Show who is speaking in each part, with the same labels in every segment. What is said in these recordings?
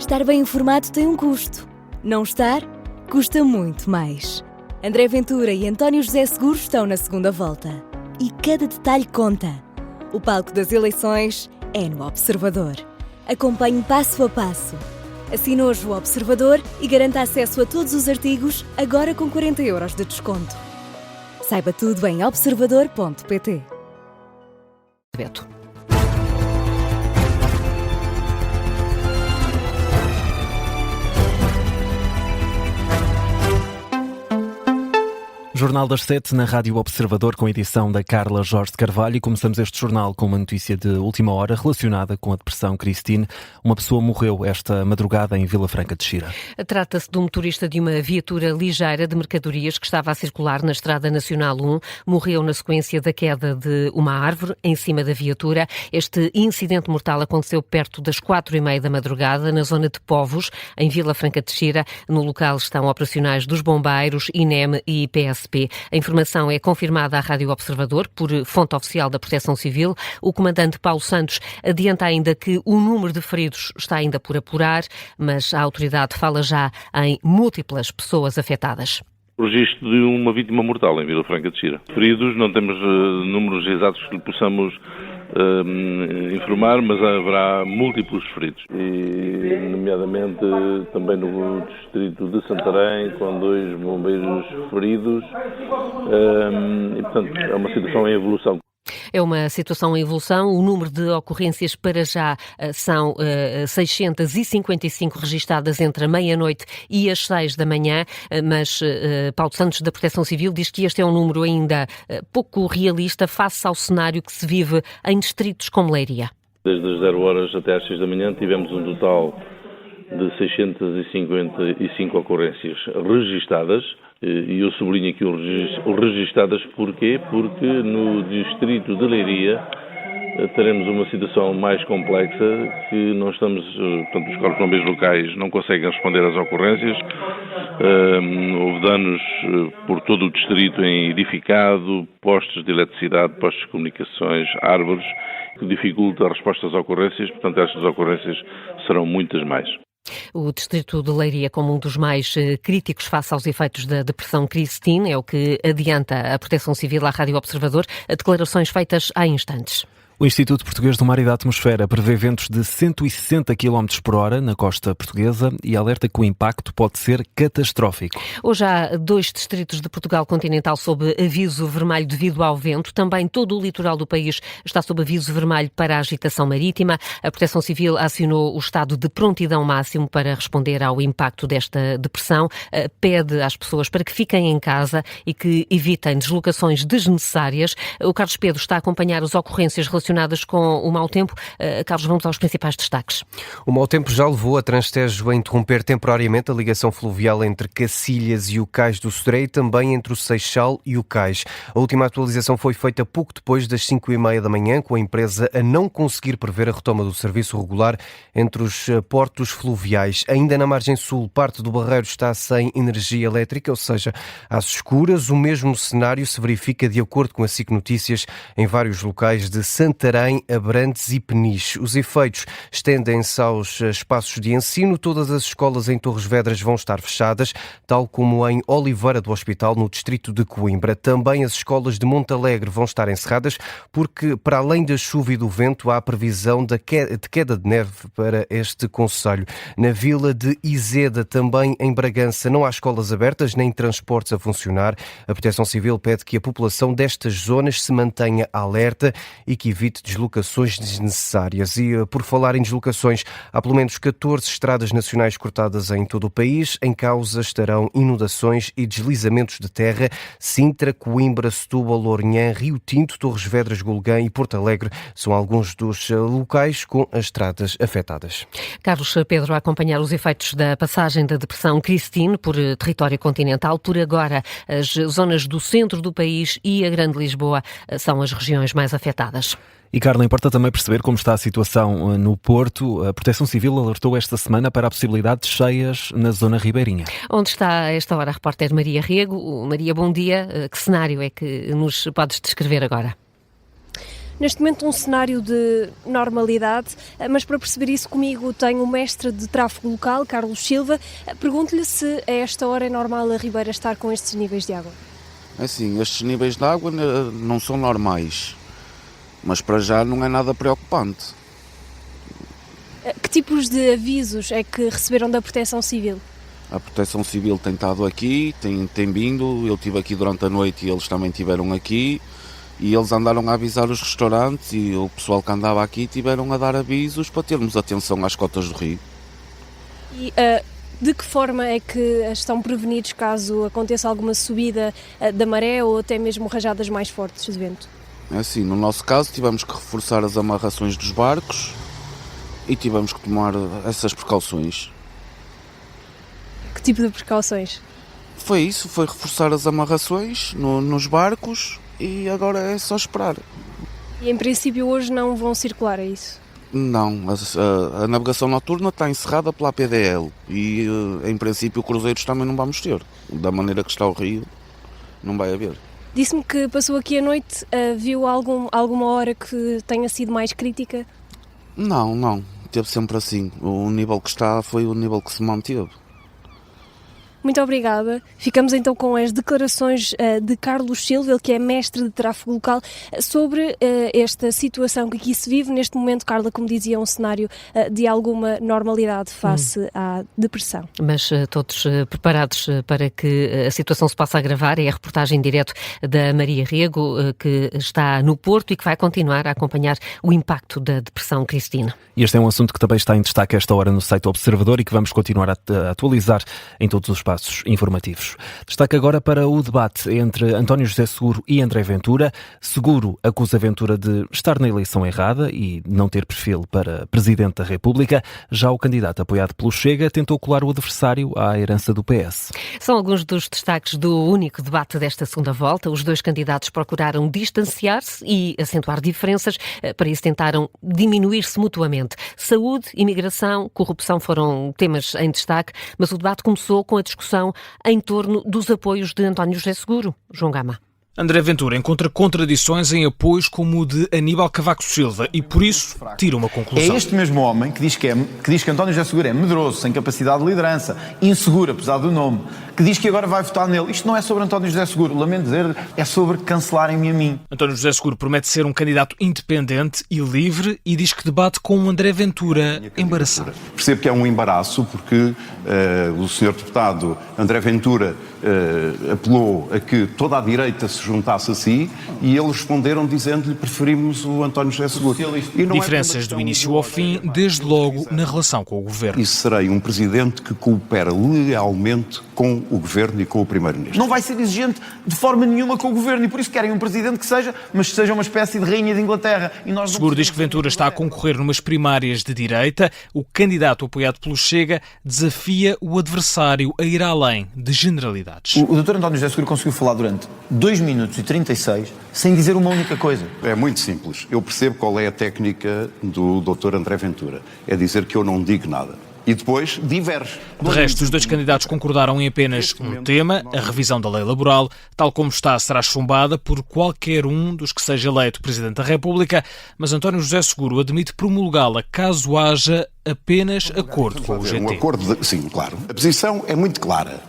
Speaker 1: Estar bem informado tem um custo. Não estar, custa muito mais. André Ventura e António José Seguros estão na segunda volta. E cada detalhe conta. O palco das eleições é no Observador. Acompanhe passo a passo. Assine hoje o Observador e garanta acesso a todos os artigos, agora com 40 € de desconto. Saiba tudo em observador.pt.
Speaker 2: Jornal das 7 na Rádio Observador, com a edição da Carla Jorge de Carvalho, e começamos este jornal com uma notícia de última hora relacionada com a depressão Christine. Uma pessoa morreu esta madrugada em Vila Franca de Xira.
Speaker 3: Trata-se de um motorista de uma viatura ligeira de mercadorias que estava a circular na Estrada Nacional 1. Morreu na sequência da queda de uma árvore em cima da viatura. Este incidente mortal aconteceu perto das 4h30 da madrugada, na zona de Povos, em Vila Franca de Xira. No local estão operacionais dos bombeiros, INEM e PSP. A informação é confirmada à Rádio Observador por fonte oficial da Proteção Civil. O comandante Paulo Santos adianta ainda que o número de feridos está ainda por apurar, mas a autoridade fala já em múltiplas pessoas afetadas.
Speaker 4: O registro de uma vítima mortal em Vila Franca de Xira. Feridos, não temos números exatos que lhe possamos informar, mas haverá múltiplos feridos, e nomeadamente também no distrito de Santarém, com 2 bombeiros feridos, e portanto é uma situação em evolução.
Speaker 3: É uma situação em evolução. O número de ocorrências para já são 655 registadas entre a meia-noite e as 6 da manhã, mas Paulo Santos, da Proteção Civil, diz que este é um número ainda pouco realista face ao cenário que se vive em distritos como Leiria.
Speaker 4: Desde as 0 horas até às 6 da manhã tivemos um total de 655 ocorrências registadas. E eu sublinho aqui o registadas, porquê? Porque no distrito de Leiria teremos uma situação mais complexa, que não estamos, portanto, os corpos de bombeiros locais não conseguem responder às ocorrências. Houve danos por todo o distrito em edificado, postos de eletricidade, postos de comunicações, árvores, que dificulta a resposta às ocorrências, portanto estas ocorrências serão muitas mais.
Speaker 3: O distrito de Leiria como um dos mais críticos face aos efeitos da depressão Christine, é o que adianta a Proteção Civil à Rádio Observador, declarações feitas há instantes.
Speaker 2: O Instituto Português do Mar e da Atmosfera prevê ventos de 160 km por hora na costa portuguesa e alerta que o impacto pode ser catastrófico.
Speaker 3: Hoje há 2 distritos de Portugal continental sob aviso vermelho devido ao vento. Também todo o litoral do país está sob aviso vermelho para a agitação marítima. A Proteção Civil acionou o estado de prontidão máximo para responder ao impacto desta depressão. Pede às pessoas para que fiquem em casa e que evitem deslocações desnecessárias. O Carlos Pedro está a acompanhar as ocorrências relacionadas com o mau tempo. Carlos, vamos aos principais destaques.
Speaker 5: O mau tempo já levou a Transtejo a interromper temporariamente a ligação fluvial entre Cacilhas e o Cais do Sodré e também entre o Seixal e o Cais. A última atualização foi feita pouco depois das 5h30 da manhã, com a empresa a não conseguir prever a retoma do serviço regular entre os portos fluviais. Ainda na margem sul, parte do Barreiro está sem energia elétrica, ou seja, às escuras. O mesmo cenário se verifica, de acordo com a SIC Notícias, em vários locais de Santarém, Abrantes e Peniche. Os efeitos estendem-se aos espaços de ensino. Todas as escolas em Torres Vedras vão estar fechadas, tal como em Oliveira do Hospital, no distrito de Coimbra. Também as escolas de Montalegre vão estar encerradas, porque, para além da chuva e do vento, há a previsão de queda de neve para este concelho. Na vila de Izeda, também em Bragança, não há escolas abertas nem transportes a funcionar. A Proteção Civil pede que a população destas zonas se mantenha alerta e que evite deslocações desnecessárias. E por falar em deslocações, há pelo menos 14 estradas nacionais cortadas em todo o país. Em causa estarão inundações e deslizamentos de terra. Sintra, Coimbra, Setúbal, Lourinhã, Rio Tinto, Torres Vedras, Golgã e Porto Alegre são alguns dos locais com as estradas afetadas.
Speaker 3: Carlos Pedro a acompanhar os efeitos da passagem da depressão Christine por território continental. Por agora, as zonas do centro do país e a Grande Lisboa são as regiões mais afetadas.
Speaker 2: E, Carla, importa também perceber como está a situação no Porto. A Proteção Civil alertou esta semana para a possibilidade de cheias na zona ribeirinha.
Speaker 3: Onde está a esta hora a repórter Maria Rego? Maria, bom dia. Que cenário é que nos podes descrever agora?
Speaker 6: neste momento um cenário de normalidade, mas para perceber isso comigo tenho o mestre de tráfego local, Carlos Silva. Pergunto-lhe se a esta hora é normal a Ribeira estar com estes níveis de água.
Speaker 7: Assim, estes níveis de água não são normais, mas para já não é nada preocupante.
Speaker 6: Que tipos de avisos é que receberam da Proteção Civil?
Speaker 7: A Proteção Civil tem estado aqui, tem vindo, eu estive aqui durante a noite e eles também estiveram aqui e eles andaram a avisar os restaurantes e o pessoal que andava aqui tiveram a dar avisos para termos atenção às cotas do rio.
Speaker 6: E de que forma é que estão prevenidos caso aconteça alguma subida da maré ou até mesmo rajadas mais fortes de vento?
Speaker 7: Assim, no nosso caso tivemos que reforçar as amarrações dos barcos e tivemos que tomar essas precauções.
Speaker 6: Que tipo de precauções?
Speaker 7: Foi isso, foi reforçar as amarrações nos barcos e agora é só esperar.
Speaker 6: E em princípio hoje não vão circular, é isso?
Speaker 7: Não, a navegação noturna está encerrada pela APDL e em princípio cruzeiros também não vamos ter. Da maneira que está o rio, não vai haver.
Speaker 6: Disse-me que passou aqui a noite, viu alguma hora que tenha sido mais crítica?
Speaker 7: Não, teve sempre assim. O nível que está foi o nível que se manteve.
Speaker 6: Muito obrigada. Ficamos então com as declarações de Carlos Silva, ele que é mestre de tráfego local, sobre esta situação que aqui se vive. Neste momento, Carla, como dizia, é um cenário de alguma normalidade face à depressão.
Speaker 3: Mas todos preparados para que a situação se possa agravar. É a reportagem em direto da Maria Rego, que está no Porto e que vai continuar a acompanhar o impacto da depressão, Cristina.
Speaker 2: E este é um assunto que também está em destaque esta hora no site Observador e que vamos continuar a atualizar em todos os espaços informativos. Destaque agora para o debate entre António José Seguro e André Ventura. Seguro acusa Ventura de estar na eleição errada e não ter perfil para Presidente da República. Já o candidato apoiado pelo Chega tentou colar o adversário à herança do PS.
Speaker 3: São alguns dos destaques do único debate desta segunda volta. Os dois candidatos procuraram distanciar-se e acentuar diferenças. Para isso tentaram diminuir-se mutuamente. Saúde, imigração, corrupção foram temas em destaque, mas o debate começou com a discussão em torno dos apoios de António José Seguro. João Gama.
Speaker 8: André Ventura encontra contradições em apoios como o de Aníbal Cavaco Silva e, por isso, tira uma conclusão.
Speaker 9: É este mesmo homem que diz que António José Seguro é medroso, sem capacidade de liderança, inseguro, apesar do nome, que diz que agora vai votar nele. Isto não é sobre António José Seguro, lamento dizer, é sobre cancelarem-me a mim.
Speaker 8: António José Seguro promete ser um candidato independente e livre e diz que debate com o André Ventura embaraçado.
Speaker 10: Percebo que é um embaraço porque o senhor deputado André Ventura apelou a que toda a direita se juntasse a si e eles responderam dizendo-lhe preferimos o António José Seguro.
Speaker 8: Diferenças do início ao fim, desde logo na relação com o governo.
Speaker 10: E serei um presidente que coopera lealmente com o governo e com o primeiro-ministro.
Speaker 9: Não vai ser exigente de forma nenhuma com o governo e por isso querem um presidente que seja, mas que seja uma espécie de rainha de Inglaterra. E nós
Speaker 8: Seguro diz que Ventura está a concorrer numas primárias de direita. O candidato apoiado pelo Chega desafia o adversário a ir além de generalidades.
Speaker 9: O Dr. António José Seguro conseguiu falar durante 2 minutos e 36 sem dizer uma única coisa.
Speaker 10: É muito simples. Eu percebo qual é a técnica do Dr. André Ventura. É dizer que eu não digo nada. E depois diverge.
Speaker 8: De resto, os dois candidatos concordaram em apenas um tema, a revisão da lei laboral, tal como está, será chumbada por qualquer um dos que seja eleito Presidente da República, mas António José Seguro admite promulgá-la caso haja apenas acordo com o GT.
Speaker 10: Um acordo, sim, claro. A posição é muito clara.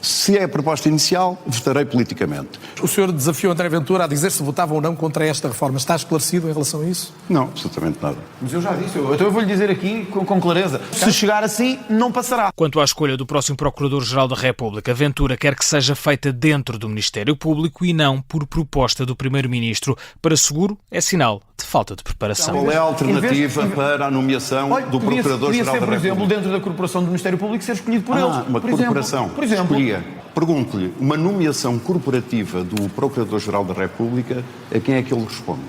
Speaker 10: Se é a proposta inicial, votarei politicamente.
Speaker 11: O senhor desafiou André Ventura a dizer se votava ou não contra esta reforma. Está esclarecido em relação a isso?
Speaker 10: Não, absolutamente nada.
Speaker 9: Mas eu já disse, então eu vou-lhe dizer aqui com clareza. Se chegar assim, não passará.
Speaker 8: Quanto à escolha do próximo Procurador-Geral da República, Ventura quer que seja feita dentro do Ministério Público e não por proposta do Primeiro-Ministro. Para Seguro, é sinal de falta de preparação.
Speaker 10: Qual é a alternativa para a nomeação do Procurador-Geral da República?
Speaker 9: Podia ser, por exemplo, dentro da Corporação do Ministério Público, ser escolhido por eles.
Speaker 10: Uma corporação.
Speaker 9: Por exemplo.
Speaker 10: Pergunto-lhe, uma nomeação corporativa do Procurador-Geral da República, a quem é que ele responde?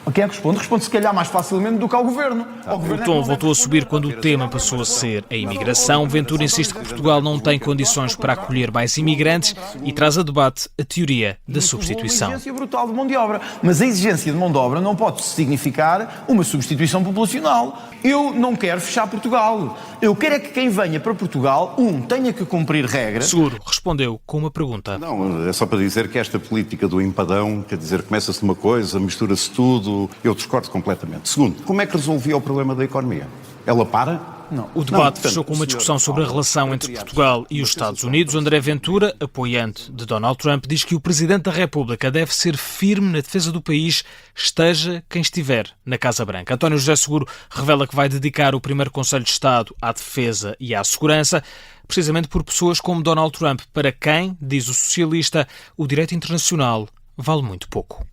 Speaker 9: A quem é que responde? Responde se calhar mais facilmente do que ao Governo.
Speaker 8: O tom voltou a subir quando o tema passou a ser a imigração. Ventura insiste que Portugal não tem condições para acolher mais imigrantes e traz a debate a teoria da substituição.
Speaker 9: Uma exigência brutal de mão de obra. Mas a exigência de mão de obra não pode significar uma substituição populacional. Eu não quero fechar Portugal. Eu quero é que quem venha para Portugal, tenha que cumprir regras.
Speaker 8: Seguro respondeu com uma pergunta.
Speaker 10: Não, é só para dizer que esta política do empadão, quer dizer, começa-se numa coisa, mistura-se tudo, isso eu discordo completamente. Segundo, como é que resolvia o problema da economia? Ela para?
Speaker 8: Não. O debate fechou com uma discussão sobre a relação entre Portugal e os Estados Unidos. André Ventura, apoiante de Donald Trump, diz que o Presidente da República deve ser firme na defesa do país, esteja quem estiver na Casa Branca. António José Seguro revela que vai dedicar o primeiro Conselho de Estado à defesa e à segurança, precisamente por pessoas como Donald Trump, para quem, diz o socialista, o direito internacional vale muito pouco.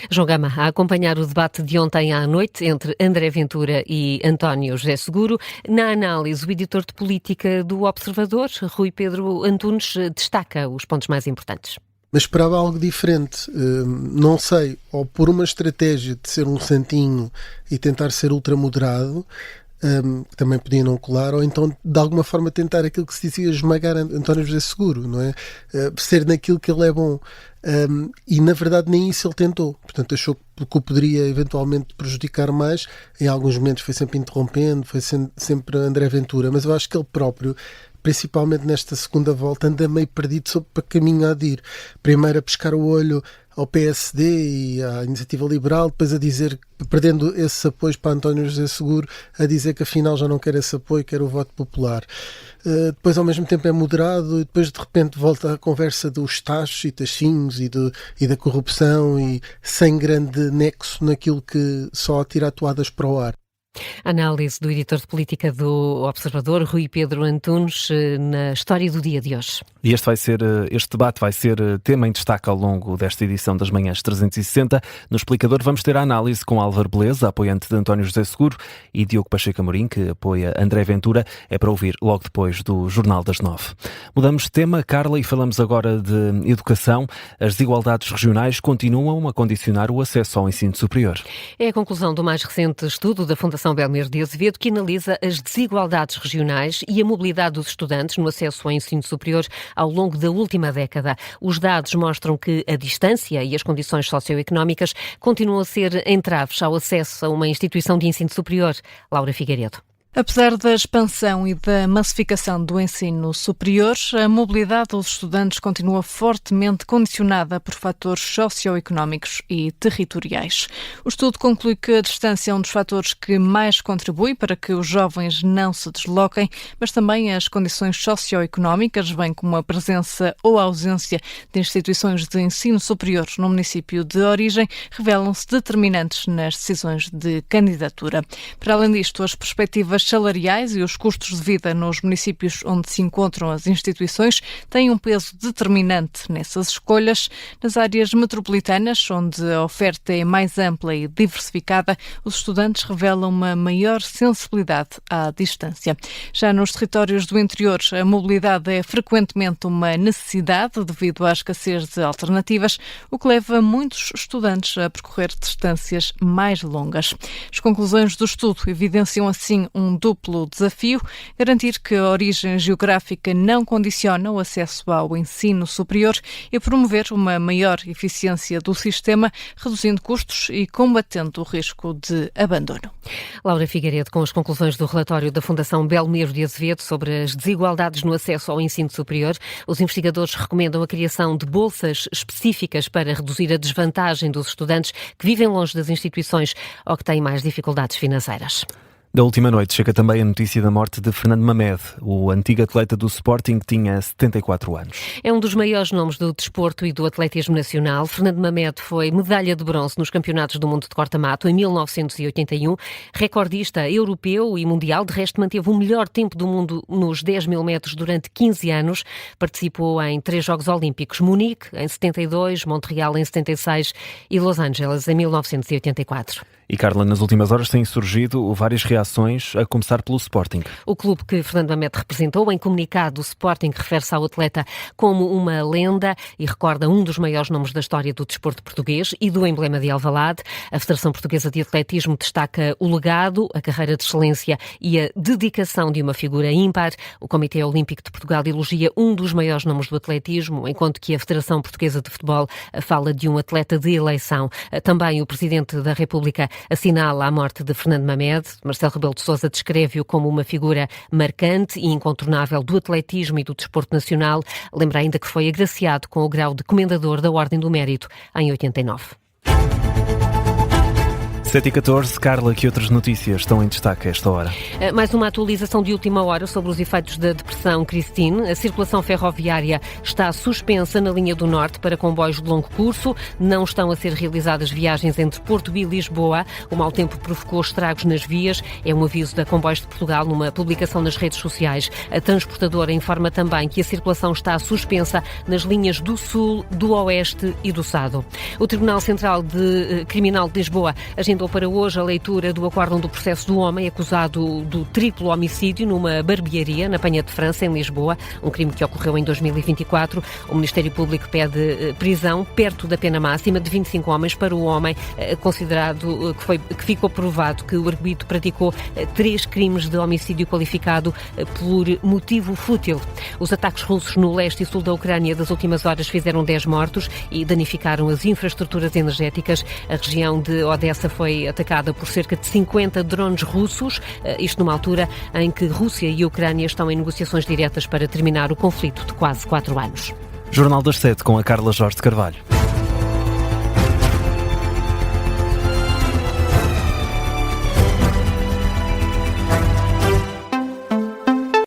Speaker 3: João Gama, a acompanhar o debate de ontem à noite entre André Ventura e António José Seguro. Na análise, o editor de política do Observador, Rui Pedro Antunes, destaca os pontos mais importantes.
Speaker 12: Mas esperava algo diferente, não sei, ou por uma estratégia de ser um santinho e tentar ser ultramoderado, que também podia não colar, ou então de alguma forma tentar aquilo que se dizia esmagar António José Seguro, não é? Ser naquilo que ele é bom. E na verdade nem isso ele tentou, portanto achou que o poderia eventualmente prejudicar mais. Em alguns momentos foi sempre interrompendo, foi sempre André Ventura, mas eu acho que ele próprio, principalmente nesta segunda volta, anda meio perdido sobre para caminho a ir. Primeiro a pescar o olho ao PSD e à Iniciativa Liberal, depois a dizer, perdendo esses apoios para António José Seguro, a dizer que afinal já não quer esse apoio, quer o voto popular. Depois ao mesmo tempo é moderado e depois de repente volta à conversa dos tachos e tachinhos e da corrupção, e sem grande nexo naquilo que só atira toadas para o ar.
Speaker 3: Análise do editor de política do Observador, Rui Pedro Antunes, na história do dia de hoje.
Speaker 2: E este debate vai ser tema em destaque ao longo desta edição das Manhãs 360. No Explicador vamos ter a análise com Álvaro Beleza, apoiante de António José Seguro, e Diogo Pacheco Amorim, que apoia André Ventura. É para ouvir logo depois do Jornal das 9. Mudamos de tema, Carla, e falamos agora de educação. As desigualdades regionais continuam a condicionar o acesso ao ensino superior.
Speaker 3: É a conclusão do mais recente estudo da Fundação Belmiro de Azevedo, que analisa as desigualdades regionais e a mobilidade dos estudantes no acesso ao ensino superior ao longo da última década. Os dados mostram que a distância e as condições socioeconómicas continuam a ser entraves ao acesso a uma instituição de ensino superior. Laura Figueiredo.
Speaker 13: Apesar da expansão e da massificação do ensino superior, a mobilidade dos estudantes continua fortemente condicionada por fatores socioeconómicos e territoriais. O estudo conclui que a distância é um dos fatores que mais contribui para que os jovens não se desloquem, mas também as condições socioeconómicas, bem como a presença ou a ausência de instituições de ensino superior no município de origem, revelam-se determinantes nas decisões de candidatura. Para além disto, as perspectivas salariais e os custos de vida nos municípios onde se encontram as instituições têm um peso determinante nessas escolhas. Nas áreas metropolitanas, onde a oferta é mais ampla e diversificada, os estudantes revelam uma maior sensibilidade à distância. Já nos territórios do interior, a mobilidade é frequentemente uma necessidade devido à escassez de alternativas, o que leva muitos estudantes a percorrer distâncias mais longas. As conclusões do estudo evidenciam assim um duplo desafio: garantir que a origem geográfica não condiciona o acesso ao ensino superior e promover uma maior eficiência do sistema, reduzindo custos e combatendo o risco de abandono.
Speaker 3: Laura Figueiredo, com as conclusões do relatório da Fundação Belmiro de Azevedo sobre as desigualdades no acesso ao ensino superior. Os investigadores recomendam a criação de bolsas específicas para reduzir a desvantagem dos estudantes que vivem longe das instituições ou que têm mais dificuldades financeiras.
Speaker 2: Da última noite chega também a notícia da morte de Fernando Mamed. O antigo atleta do Sporting tinha 74 anos.
Speaker 3: É um dos maiores nomes do desporto e do atletismo nacional. Fernando Mamed foi medalha de bronze nos Campeonatos do Mundo de corta-mato em 1981, recordista europeu e mundial. De resto, manteve o melhor tempo do mundo nos 10 mil metros durante 15 anos. Participou em 3 Jogos Olímpicos: Munique em 72, Montreal em 76 e Los Angeles em 1984.
Speaker 2: E, Carla, nas últimas horas têm surgido várias reações, a começar pelo Sporting.
Speaker 3: O clube que Fernando Mamed representou, em comunicado, o Sporting refere-se ao atleta como uma lenda e recorda um dos maiores nomes da história do desporto português e do emblema de Alvalade. A Federação Portuguesa de Atletismo destaca o legado, a carreira de excelência e a dedicação de uma figura ímpar. O Comitê Olímpico de Portugal elogia um dos maiores nomes do atletismo, enquanto que a Federação Portuguesa de Futebol fala de um atleta de eleição. Também o Presidente da República assinala a morte de Fernando Mamed. Marcelo Rebelo de Sousa descreve-o como uma figura marcante e incontornável do atletismo e do desporto nacional. Lembra ainda que foi agraciado com o grau de Comendador da Ordem do Mérito em 89.
Speaker 2: 7h14, Carla, que outras notícias estão em destaque a esta hora?
Speaker 3: Mais uma atualização de última hora sobre os efeitos da depressão Christine. A circulação ferroviária está suspensa na linha do Norte para comboios de longo curso. Não estão a ser realizadas viagens entre Porto e Lisboa. O mau tempo provocou estragos nas vias. É um aviso da Comboios de Portugal numa publicação nas redes sociais. A transportadora informa também que a circulação está suspensa nas linhas do Sul, do Oeste e do Sado. O Tribunal Central Criminal de Lisboa agendou para hoje a leitura do acórdão do processo do homem acusado do triplo homicídio numa barbearia na Penha de França, em Lisboa, um crime que ocorreu em 2024. O Ministério Público pede prisão perto da pena máxima de 25 homens para o homem considerado que ficou provado que o arguido praticou 3 crimes de homicídio qualificado por motivo fútil. Os ataques russos no leste e sul da Ucrânia das últimas horas fizeram 10 mortos e danificaram as infraestruturas energéticas. A região de Odessa foi atacada por cerca de 50 drones russos, isto numa altura em que Rússia e Ucrânia estão em negociações diretas para terminar o conflito de quase 4 anos.
Speaker 2: Jornal das 7 com a Carla Jorge de Carvalho.